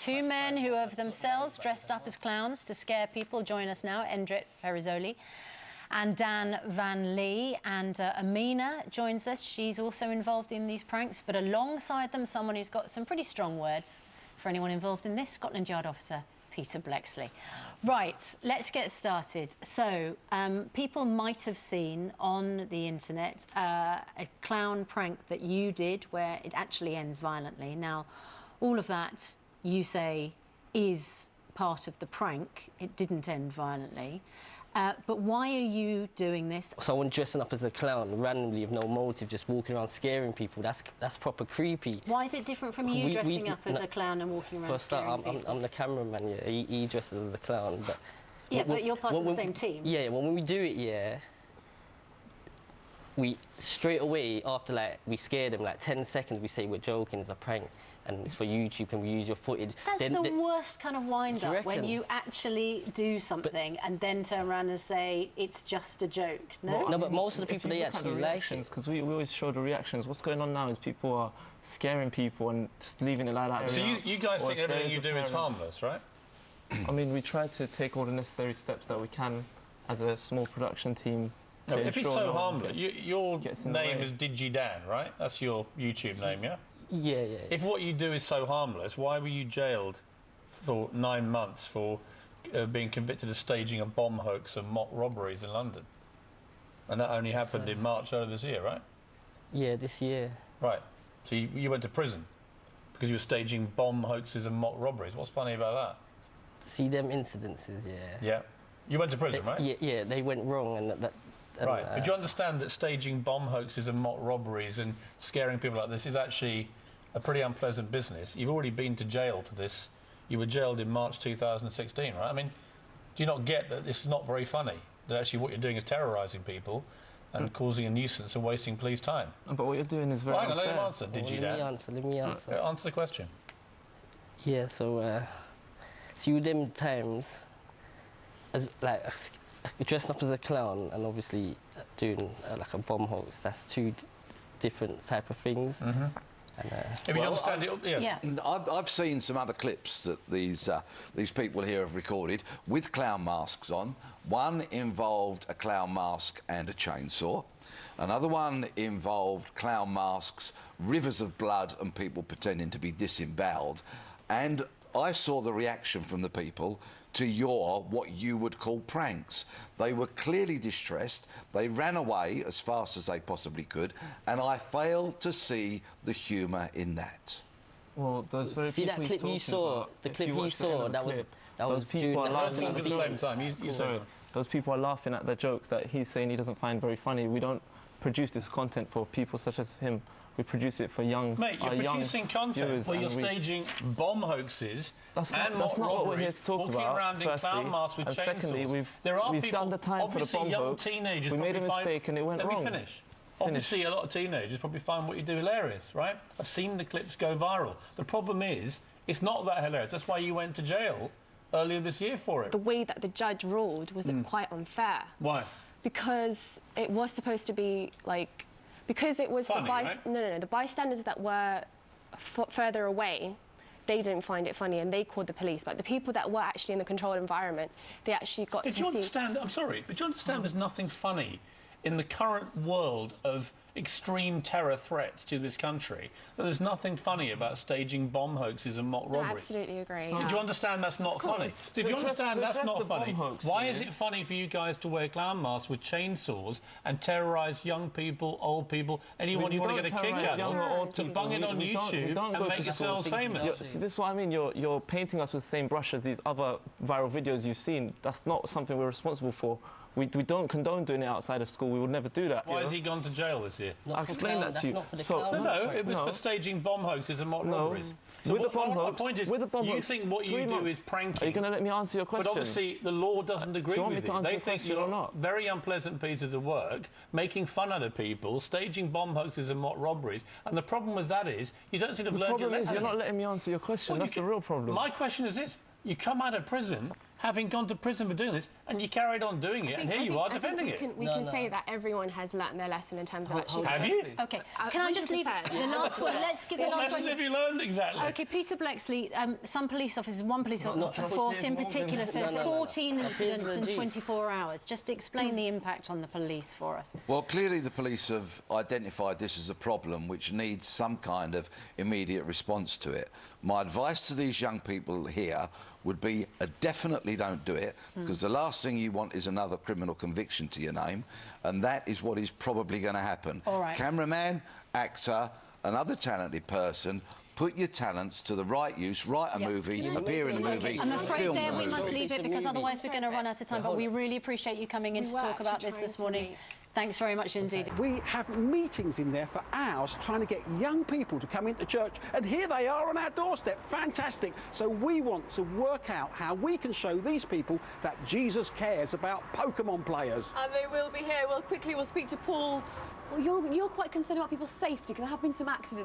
Two men who have themselves dressed up as clowns to scare people join us now. Endrit Ferizoli and Dan Van Lee. And Amina joins us. She's also involved in these pranks, but alongside them, someone who's got some pretty strong words for anyone involved in this, Scotland Yard officer Peter Blexley. Right, let's get started. So, people might have seen on the internet a clown prank that you did where it actually ends violently. Now, all of that, you say, is part of the prank. It didn't end violently. But why are you doing this? Someone dressing up as a clown randomly with no motive, just walking around scaring people, that's proper creepy. Why is it different from you dressing up as a clown and walking around scaring people? I'm the cameraman, yeah. He dresses as a clown, but... Yeah, but you're part of the same team. Yeah, when we do it, yeah, we straight away, after, like, we scare them, like, 10 seconds, we say we're joking, it's a prank, and it's for YouTube, can we use your footage? That's the worst kind of wind-up, when you actually do something and then turn around and say, it's just a joke, no? Well, no, but most of the people, they actually like it. Because we always show the reactions. What's going on now is people are scaring people and just leaving it like that. So you guys think everything you do is harmless, right? I mean, we try to take all the necessary steps that we can as a small production team. No, if it's so harmless, your name is DigiDan, right? That's your YouTube name, yeah? Yeah. If what you do is so harmless, why were you jailed for 9 months for being convicted of staging a bomb hoax and mock robberies in London? And that only happened in March earlier this year, right? Yeah, this year. Right. So you went to prison because you were staging bomb hoaxes and mock robberies. What's funny about that? See them incidences, yeah. Yeah. You went to prison, right? Yeah, they went wrong and that right. But do you understand that staging bomb hoaxes and mock robberies and scaring people like this is actually a pretty unpleasant business? You've already been to jail for this. You were jailed in March 2016, right? I mean, do you not get that this is not very funny? That actually what you're doing is terrorising people and causing a nuisance and wasting police time. But what you're doing is very unfair. Let him answer, Let me answer. Answer the question. Yeah, so, see with them times, as like dressing up as a clown and obviously doing like a bomb hoax, that's two different type of things. Mm-hmm. And, you understand it, yeah. I've seen some other clips that these people here have recorded with clown masks on. One involved a clown mask and a chainsaw. Another one involved clown masks, rivers of blood, and people pretending to be disemboweled. And I saw the reaction from the people to your, what you would call pranks. They were clearly distressed. They ran away as fast as they possibly could, and I failed to see the humour in that. Well, those very see that clip you saw, the clip you saw, that was people are laughing at the same time. Those people are laughing at the joke that he's saying he doesn't find very funny. We don't produce this content for people such as him. We produce it for young Mate, you're producing content where you're staging bomb hoaxes that's and not what we're here to talk walking about, around in clown masks with and chainsaws. secondly, we've done the time for the bomb hoax. Teenagers we made a mistake and it went wrong. Let me finish. Obviously, a lot of teenagers probably find what you do hilarious, right? I've seen the clips go viral. The problem is, it's not that hilarious. That's why you went to jail earlier this year for it. The way that the judge ruled was quite unfair. Why? Because it was supposed to be like... Because it was funny, right? the bystanders that were further away, they didn't find it funny and they called the police. But the people that were actually in the controlled environment, they actually got to see... Do you understand? I'm sorry, but do you understand there's nothing funny in the current world of extreme terror threats to this country, that there's nothing funny about staging bomb hoaxes and mock robberies? I absolutely agree. So do you understand that's not funny? So if you understand that's not funny, why is it funny for you guys to wear clown masks with chainsaws and terrorise young people, old people, anyone you want to get a kick out of, to bung it on YouTube and make yourselves famous? See, this is what I mean. You're painting us with the same brush as these other viral videos you've seen. That's not something we're responsible for. We don't condone doing it outside of school. We would never do that. Why has he gone to jail this year? I'll explain that to you. No, it was for staging bomb hoaxes and mock robberies. So with the bomb hoax, my point is, you think what you do is pranking. Are you going to let me answer your question? But obviously, the law doesn't agree with you. Do you want me to answer your question or not? Very unpleasant pieces of work, making fun out of people, staging bomb hoaxes and mock robberies. And the problem with that is, you don't seem to have learned your lesson. The problem is you're not letting me answer your question. That's the real problem. My question is this. You come out of prison, having gone to prison for doing this, and you carried on doing it, and here you are defending it. We can say that everyone has learnt their lesson in terms of actually... Have you? OK, can I just leave 100%. the last one? Let's give the What last lessons one. have you learned exactly? OK, Peter Blexley, some police officers, one police force in particular says No. 14 That seems incidents in legit. 24 hours. Just explain the impact on the police for us. Well, clearly the police have identified this as a problem which needs some kind of immediate response to it. My advice to these young people here would be definitely don't do it, because the last thing you want is another criminal conviction to your name, and that is what is probably going to happen. All right. Cameraman, actor, another talented person, put your talents to the right use, write a movie, appear in a movie, I'm afraid film there a we movie. must leave it because otherwise we're going to run out of time. But we really appreciate you coming in to talk about this morning. Thanks very much indeed. We have meetings in there for hours trying to get young people to come into church, and here they are on our doorstep. Fantastic. So we want to work out how we can show these people that Jesus cares about Pokemon players. And they will be here. We'll speak to Paul. Well, you're quite concerned about people's safety because there have been some accidents